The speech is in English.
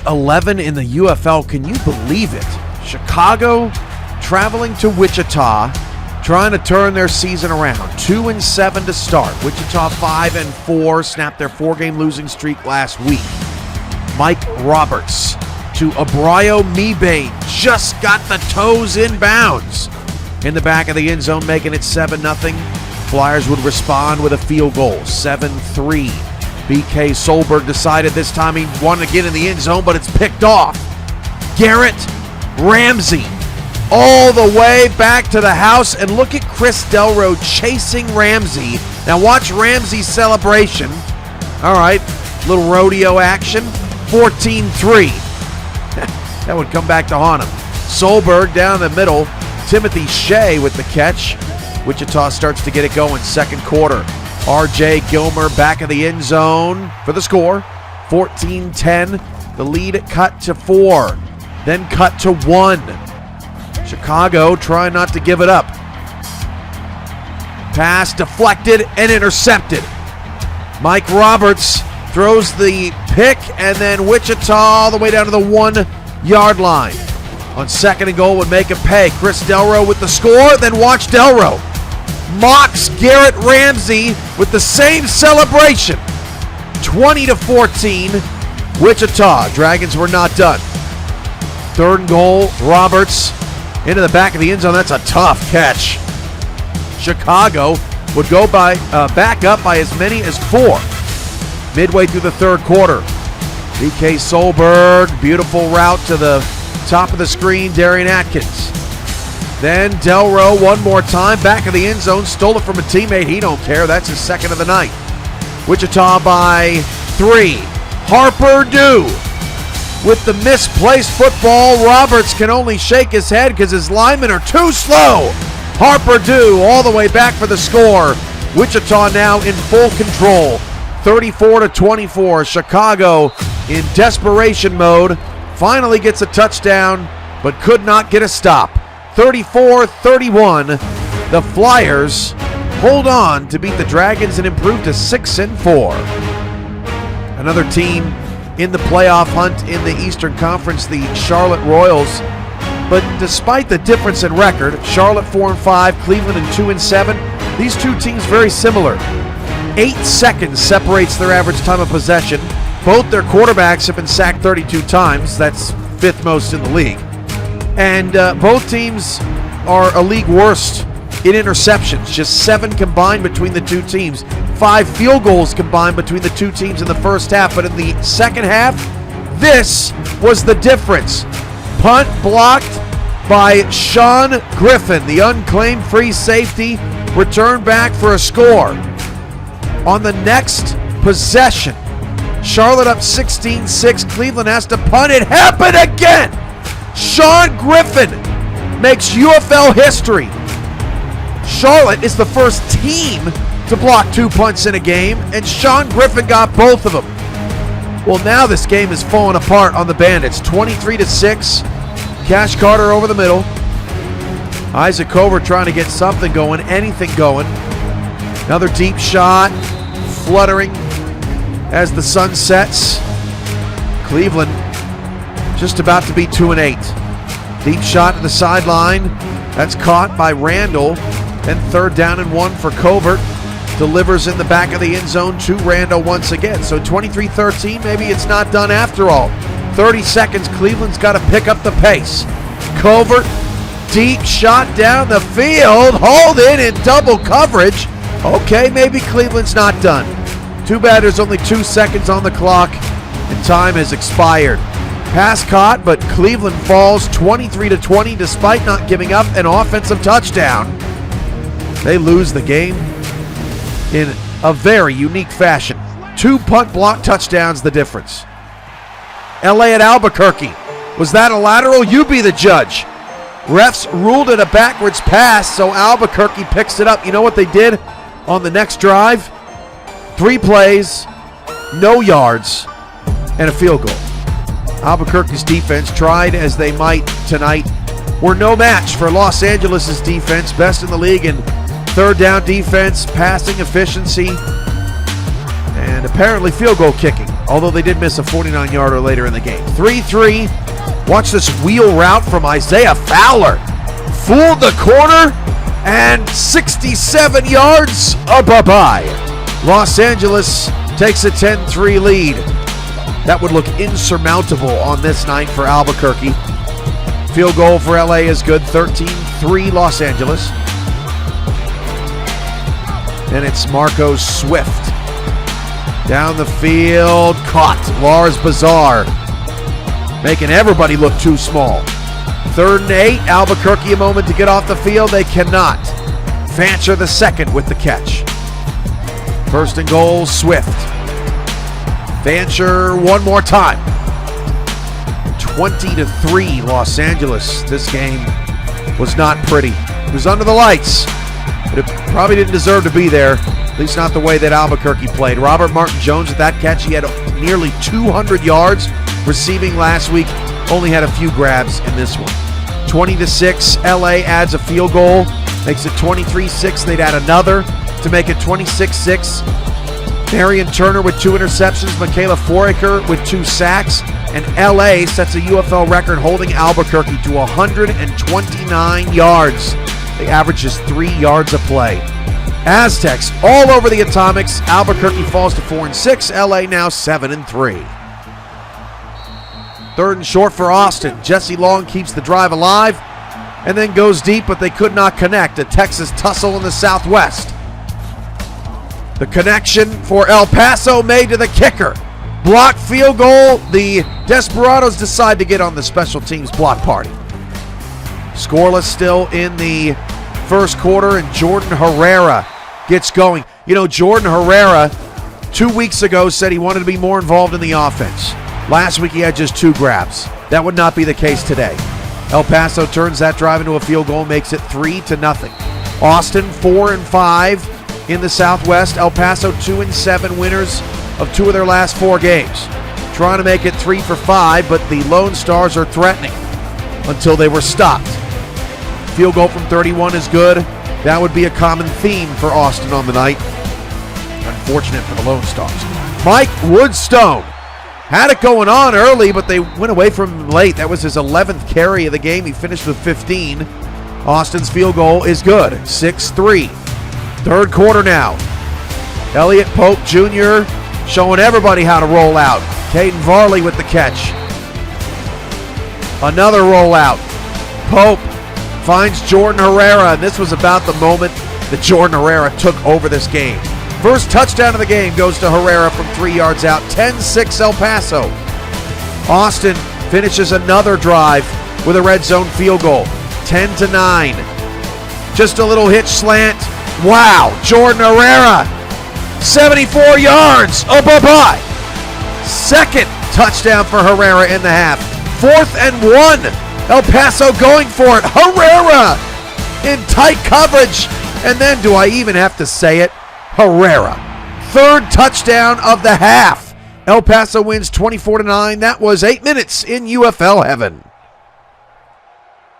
11 in the UFL. Can you believe it? Chicago traveling to Wichita, trying to turn their season around. 2-7 to start. Wichita 5-4, snapped their 4-game losing streak last week. Mike Roberts to Abrayo Mibe, just got the toes in bounds. In the back of the end zone, making it 7-0. Flyers would respond with a field goal, 7-3. BK Solberg decided this time he wanted to get in the end zone, but it's picked off. Garrett Ramsey all the way back to the house, and look at Chris Delro chasing Ramsey. Now watch Ramsey's celebration. All right, little rodeo action, 14-3. That would come back to haunt him. Solberg down the middle, Timothy Shea with the catch. Wichita starts to get it going, second quarter. R.J. Gilmer back of the end zone for the score. 14-10. The lead cut to 4, then cut to 1. Chicago trying not to give it up. Pass deflected and intercepted. Mike Roberts throws the pick, and then Wichita all the way down to the 1-yard line. On second and goal would make a pay. Chris Delro with the score, then watch Delro mocks Garrett Ramsey with the same celebration. 20-14, Wichita. Dragons were not done. Third and goal, Roberts into the back of the end zone. That's a tough catch. Chicago would go back up by as many as 4 midway through the third quarter. BK Solberg, beautiful route to the top of the screen, Darian Atkins. Then Delro one more time, back of the end zone, stole it from a teammate. He don't care. That's his second of the night. Wichita by 3. Harper Dew with the misplaced football. Roberts can only shake his head because his linemen are too slow. Harper Dew all the way back for the score. Wichita now in full control. 34-24. Chicago in desperation mode. Finally gets a touchdown, but could not get a stop. 34-31. The Flyers hold on to beat the Dragons and improve to 6-4. Another team in the playoff hunt in the Eastern Conference, the Charlotte Royals. But despite the difference in record, Charlotte 4-5, Cleveland 2-7, these two teams very similar. 8 seconds separates their average time of possession. Both their quarterbacks have been sacked 32 times. That's 5th most in the league. And both teams are a league worst in interceptions. Just 7 combined between the two teams. 5 field goals combined between the two teams in the first half. But in the second half, this was the difference. Punt blocked by Sean Griffin, the unclaimed free safety, returned back for a score. On the next possession, Charlotte up 16-6. Cleveland has to punt. It happened again. Sean Griffin makes UFL history. Charlotte is the first team to block 2 punts in a game, and Sean Griffin got both of them. Well, now this game is falling apart on the Bandits. 23-6. Cash Carter over the middle. Isaac Cover trying to get something going, anything going. Another deep shot, fluttering as the sun sets. Cleveland just about to be 2-8. Deep shot to the sideline. That's caught by Randall. And 3rd down and 1 for Covert. Delivers in the back of the end zone to Randall once again. So 23-13, maybe it's not done after all. 30 seconds, Cleveland's got to pick up the pace. Covert, deep shot down the field. Hauled in double coverage. Okay, maybe Cleveland's not done. Too bad there's only 2 seconds on the clock and time has expired. Pass caught, but Cleveland falls 23-20 despite not giving up an offensive touchdown. They lose the game in a very unique fashion. 2 punt block touchdowns, the difference. LA at Albuquerque. Was that a lateral? You be the judge. Refs ruled it a backwards pass, so Albuquerque picks it up. You know what they did on the next drive? 3 plays, no yards, and a field goal. Albuquerque's defense, tried as they might tonight, were no match for Los Angeles' defense, best in the league in 3rd down defense, passing efficiency, and apparently field goal kicking. although they did miss a 49-yarder later in the game. 3-3. Watch this wheel route from Isaiah Fowler. Fooled the corner, and 67 yards, bye-bye. Los Angeles takes a 10-3 lead. That would look insurmountable on this night for Albuquerque. Field goal for LA is good, 13-3 Los Angeles. And it's Marco Swift. Down the field, caught. Lars Bazar, making everybody look too small. 3rd and 8, Albuquerque a moment to get off the field. They cannot. Fancher the second with the catch. 1st and goal, Swift. Fancher one more time. 20-3 Los Angeles. This game was not pretty. It was under the lights, but it probably didn't deserve to be there, at least not the way that Albuquerque played. Robert Martin-Jones with that catch. He had nearly 200 yards receiving last week. Only had a few grabs in this one. 20-6, LA adds a field goal, makes it 23-6. They'd add another to make it 26-6. Marion Turner with 2 interceptions, Michaela Foraker with 2 sacks, and LA sets a UFL record holding Albuquerque to 129 yards. They average just 3 yards a play. Aztecs all over the Atomics. Albuquerque falls to 4-6. LA now 7-3. 3rd and short for Austin. Jesse Long keeps the drive alive and then goes deep, but they could not connect. A Texas tussle in the Southwest. The connection for El Paso made to the kicker. Blocked field goal. The Desperados decide to get on the special teams block party. Scoreless still in the 1st quarter, and Jordan Herrera gets going. You know, Jordan Herrera 2 weeks ago said he wanted to be more involved in the offense. Last week he had just 2 grabs. That would not be the case today. El Paso turns that drive into a field goal, makes it 3-0. Austin 4-5 in the Southwest. El Paso 2-7, winners of 2 of their last 4 games. Trying to make it 3 for 5, but the Lone Stars are threatening until they were stopped. Field goal from 31 is good. That would be a common theme for Austin on the night. Unfortunate for the Lone Stars. Mike Woodstone had it going on early, but they went away from him late. That was his 11th carry of the game. He finished with 15. Austin's field goal is good, 6-3. 3rd quarter now. Elliott Pope Jr. showing everybody how to roll out. Caden Varley with the catch. Another rollout. Pope finds Jordan Herrera, and this was about the moment that Jordan Herrera took over this game. First touchdown of the game goes to Herrera from 3 yards out. 10-6 El Paso. Austin finishes another drive with a red zone field goal. 10-9. Just a little hitch slant. Wow, Jordan Herrera, 74 yards. Bye-bye. 2nd touchdown for Herrera in the half. 4th and 1. El Paso going for it. Herrera in tight coverage. And then, do I even have to say it? Herrera. 3rd touchdown of the half. El Paso wins 24-9. That was 8 minutes in UFL heaven.